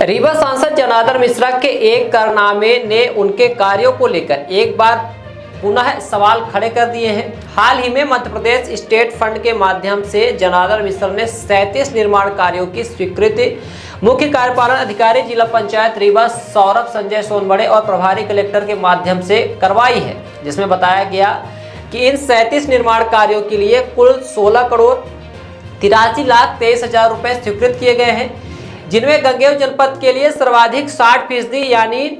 रीवा सांसद जनार्दन मिश्रा के एक कारनामे ने उनके कार्यों को लेकर एक बार पुनः सवाल खड़े कर दिए हैं। हाल ही में मध्य प्रदेश स्टेट फंड के माध्यम से जनार्दन मिश्रा ने 37 निर्माण कार्यों की स्वीकृति मुख्य कार्यपालन अधिकारी जिला पंचायत रीवा सौरभ संजय सोनबड़े और प्रभारी कलेक्टर के माध्यम से करवाई है, जिसमें बताया गया कि इन 37 निर्माण कार्यों के लिए कुल 16,83,23,000 रुपए स्वीकृत किए गए हैं, जिनमें गंगेय जनपद के लिए सर्वाधिक 60% यानी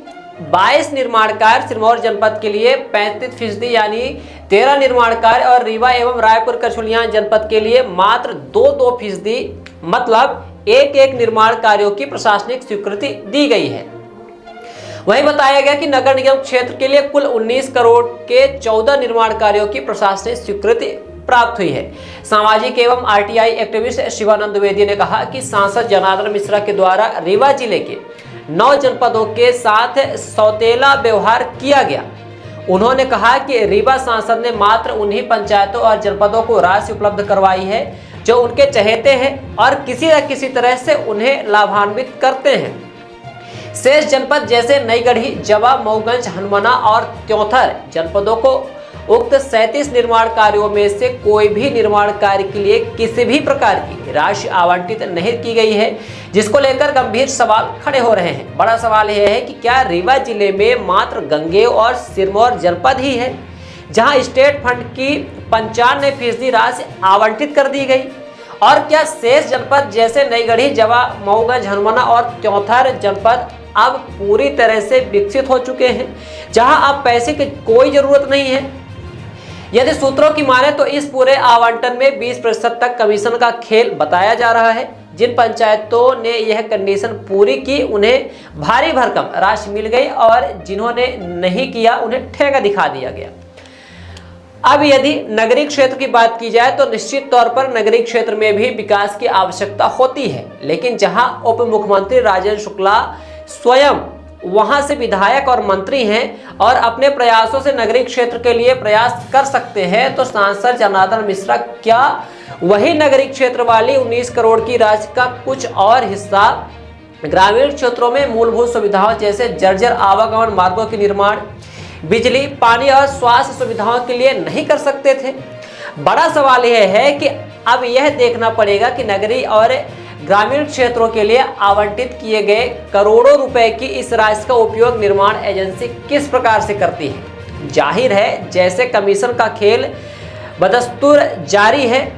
22 निर्माण कार्य, सिरमौर जनपद के लिए 35% यानी 13 निर्माण कार्य और रीवा एवं रायपुर करछुलियान जनपद के लिए मात्र 2% मतलब एक निर्माण कार्यों की प्रशासनिक स्वीकृति दी गई है। वहीं बताया गया कि नगर निगम क्षेत्र के लिए कुल 19 करोड़ के 14 निर्माण कार्यों की प्रशासनिक स्वीकृति प्राप्त हुई है। सामाजिक एवं आरटीआई एक्टिविस्ट शिवानंद द्विवेदी ने कहा कि सांसद जनार्दन मिश्रा के द्वारा रीवा जिले के 9 जनपदों के साथ सौतेला व्यवहार किया गया। उन्होंने कहा कि रीवा सांसद ने मात्र उन्हीं पंचायतों और जनपदों को राशि उपलब्ध करवाई है जो उनके चहेते हैं और किसी न किसी तरह से उन्हें लाभान्वित करते हैं। शेष जनपद जैसे नईगढ़ी, जवा, मऊगंज, हनुमाना और त्योंथर जनपदों को उक्त 37 निर्माण कार्यों में से कोई भी निर्माण कार्य के लिए किसी भी प्रकार की राशि आवंटित नहीं की गई है, जिसको लेकर गंभीर सवाल खड़े हो रहे हैं। बड़ा सवाल यह है कि क्या रीवा जिले में मात्र गंगेय और सिरमौर जनपद ही है जहां स्टेट फंड की 95% राशि आवंटित कर दी गई, और क्या शेष जनपद जैसे नईगढ़ी, जवा, मऊगंज, हनुमाना और त्योंथर जनपद अब पूरी तरह से विकसित हो चुके हैं जहां अब पैसे की कोई जरूरत नहीं है? यदि सूत्रों की माने तो इस पूरे आवंटन में 20% तक कमीशन का खेल बताया जा रहा है। जिन पंचायतों ने यह कंडीशन पूरी की उन्हें भारी भरकम राशि मिल गई और जिन्होंने नहीं किया उन्हें ठेका दिखा दिया गया। अब यदि नगरीय क्षेत्र की बात की जाए तो निश्चित तौर पर नगरीय क्षेत्र में भी विकास की आवश्यकता होती है, लेकिन जहां उप मुख्यमंत्री राजेंद्र शुक्ला स्वयं वहां से विधायक और मंत्री हैं और अपने प्रयासों से नगरीय क्षेत्र के लिए प्रयास कर सकते हैं, तो सांसद जनार्दन मिश्रा क्या वही नगरीय क्षेत्र वाली 19 करोड़ की राशि का कुछ और हिस्सा ग्रामीण क्षेत्रों में मूलभूत सुविधाओं जैसे जर्जर आवागमन मार्गों के निर्माण, बिजली, पानी और स्वास्थ्य सुविधाओं के लिए नहीं कर सकते थे? बड़ा सवाल यह है कि अब यह देखना पड़ेगा कि नगरीय और ग्रामीण क्षेत्रों के लिए आवंटित किए गए करोड़ों रुपए की इस राशि का उपयोग निर्माण एजेंसी किस प्रकार से करती है। जाहिर है जैसे कमीशन का खेल बदस्तूर जारी है,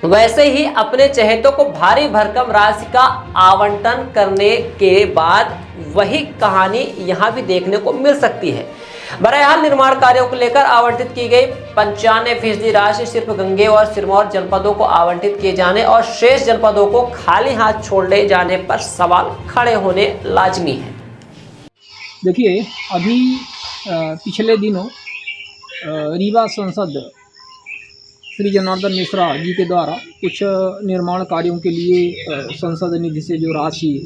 वैसे ही अपने चहेतों को भारी भरकम राशि का आवंटन करने के बाद वही कहानी यहाँ भी देखने को मिल सकती है। बहरहाल निर्माण कार्यों को लेकर आवंटित की गई 95% राशि सिर्फ गंगेय और सिरमौर जनपदों को आवंटित किए जाने और शेष जनपदों को खाली हाथ छोड़ ले जाने पर सवाल खड़े होने लाजमी है। देखिए, अभी पिछले दिनों रीवा सांसद श्री जनार्दन मिश्रा जी के द्वारा कुछ निर्माण कार्यों के लिए संसद निधि से जो राशि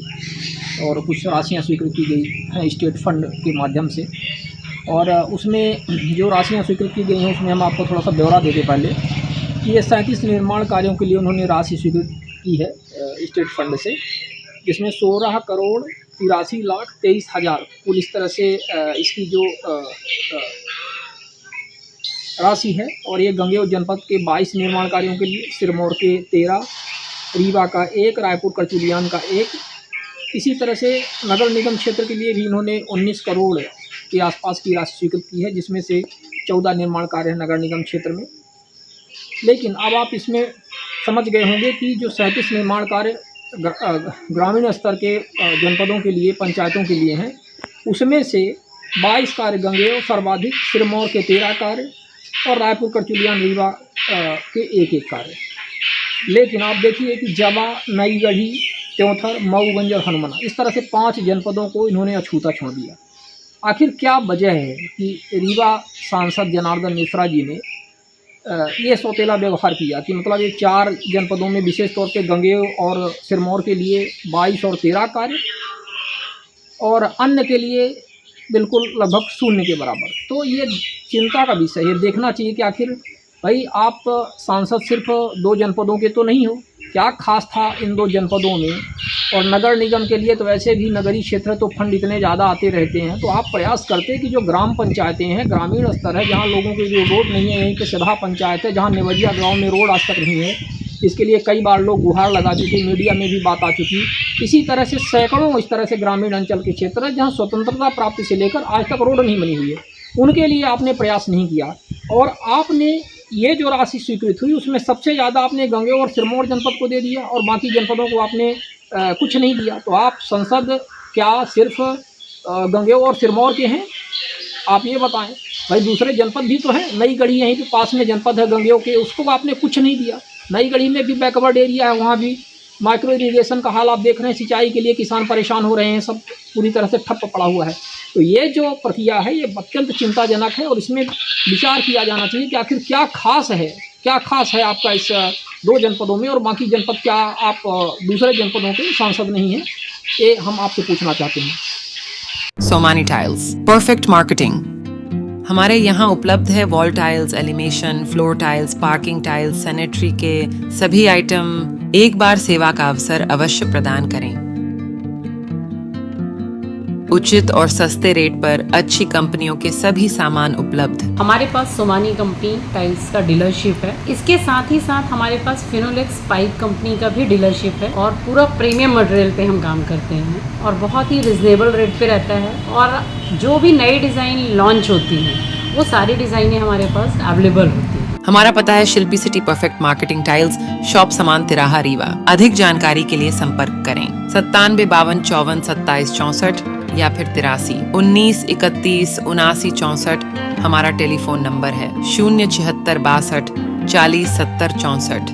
और कुछ राशियां स्वीकृत की गई हैं स्टेट फंड के माध्यम से, और उसमें जो राशियां स्वीकृत की गई हैं उसमें हम आपको थोड़ा सा ब्यौरा देते पहले कि ये 37 निर्माण कार्यों के लिए उन्होंने राशि स्वीकृत की है स्टेट फंड से, जिसमें 16 करोड़ 83,23,000 कुल इस तरह से इसकी जो राशि है। और ये गंगेय जनपद के 22 निर्माण कार्यों के लिए, सिरमौर के 13, रीवा का 1, रायपुर करचुलियान का 1, इसी तरह से नगर निगम क्षेत्र के लिए भी इन्होंने 19 करोड़ के आसपास की राशि स्वीकृत की है, जिसमें से 14 निर्माण कार्य है नगर निगम क्षेत्र में। लेकिन अब आप इसमें समझ गए होंगे कि जो 37 निर्माण कार्य ग्रामीण स्तर के जनपदों के लिए, पंचायतों के लिए हैं, उसमें से 22 कार्य गंगेय, सर्वाधिक सिरमौर के 13 कार्य और रायपुर करचुलियान रीवा के 1 कार्य। लेकिन आप देखिए कि जवा, नईगढ़ी, त्योंथर, मऊगंज और हनुमाना, इस तरह से 5 जनपदों को इन्होंने अछूता छोड़ दिया। आखिर क्या वजह है कि रीवा सांसद जनार्दन मिश्रा जी ने ये सौतेला व्यवहार किया कि मतलब ये 4 जनपदों में विशेष तौर पे गंगेय और सिरमौर के लिए 22 और 13 कार्य और अन्य के लिए बिल्कुल लगभग 0 के बराबर। तो ये चिंता का विषय है, देखना चाहिए कि आखिर भाई आप सांसद सिर्फ 2 जनपदों के तो नहीं हो, क्या खास था इन 2 जनपदों में और नगर निगम के लिए तो वैसे भी नगरीय क्षेत्र तो फंड इतने ज़्यादा आते रहते हैं, तो आप प्रयास करते हैं कि जो ग्राम पंचायतें हैं, ग्रामीण स्तर है, जहाँ लोगों के जो रोड नहीं है, यहीं पे सभा पंचायत है, जहाँ नेवजिया गाँव में रोड आज तक नहीं है, इसके लिए कई बार लोग गुहार लगा चुके, मीडिया में भी बात आ चुकी। इसी तरह से सैकड़ों इस तरह से ग्रामीण अंचल के क्षेत्र है जहाँ स्वतंत्रता प्राप्ति से लेकर आज तक रोड नहीं बनी हुई है, उनके लिए आपने प्रयास नहीं किया। और आपने ये जो राशि स्वीकृत हुई उसमें सबसे ज़्यादा आपने गंगेय और सिरमौर जनपद को दे दिया और बाकी जनपदों को आपने कुछ नहीं दिया। तो आप संसद क्या सिर्फ गंगेय और सिरमौर के हैं? आप ये बताएं भाई, दूसरे जनपद भी तो हैं। नई गढ़ी यहीं पे पास में जनपद है गंगेय के, उसको आपने कुछ नहीं दिया। नई गढ़ी में भी बैकवर्ड एरिया है, वहाँ भी माइक्रो इरीगेशन का हाल आप देख रहे हैं, सिंचाई के लिए किसान परेशान हो रहे हैं, सब पूरी तरह से ठप्प पड़ा हुआ है। तो ये जो प्रक्रिया है ये अत्यंत चिंताजनक है और इसमें विचार किया जाना चाहिए कि आखिर क्या खास है आपका इस 2 जनपदों में, और बाकी जनपद क्या आप दूसरे जनपदों के सांसद नहीं हैं? ये हम आपसे पूछना चाहते हैं। Somani tiles, perfect marketing. हमारे यहाँ उपलब्ध है wall tiles, elevation, floor tiles, parking tiles, sanitary के सभी आइटम। एक बार सेवा का अवसर अवश्य प्रदान करें। उचित और सस्ते रेट पर अच्छी कंपनियों के सभी सामान उपलब्ध। हमारे पास सोमानी कंपनी टाइल्स का डीलरशिप है। इसके साथ ही साथ हमारे पास फिनोलेक्स पाइप कंपनी का भी डीलरशिप है और पूरा प्रीमियम मटेरियल पे हम काम करते हैं और बहुत ही रिजनेबल रेट पे रहता है। और जो भी नई डिज़ाइन लॉन्च होती हैं वो सारी डिज़ाइनें हमारे पास अवेलेबल होती हैं। हमारा पता है Shilpi city perfect marketing tiles, shop Saman तिराहा रीवा। अधिक जानकारी के लिए संपर्क करें 97 52 54 27 64 या फिर 83 19 31 79 64। हमारा टेलीफोन नंबर है 076 62 40 70 64।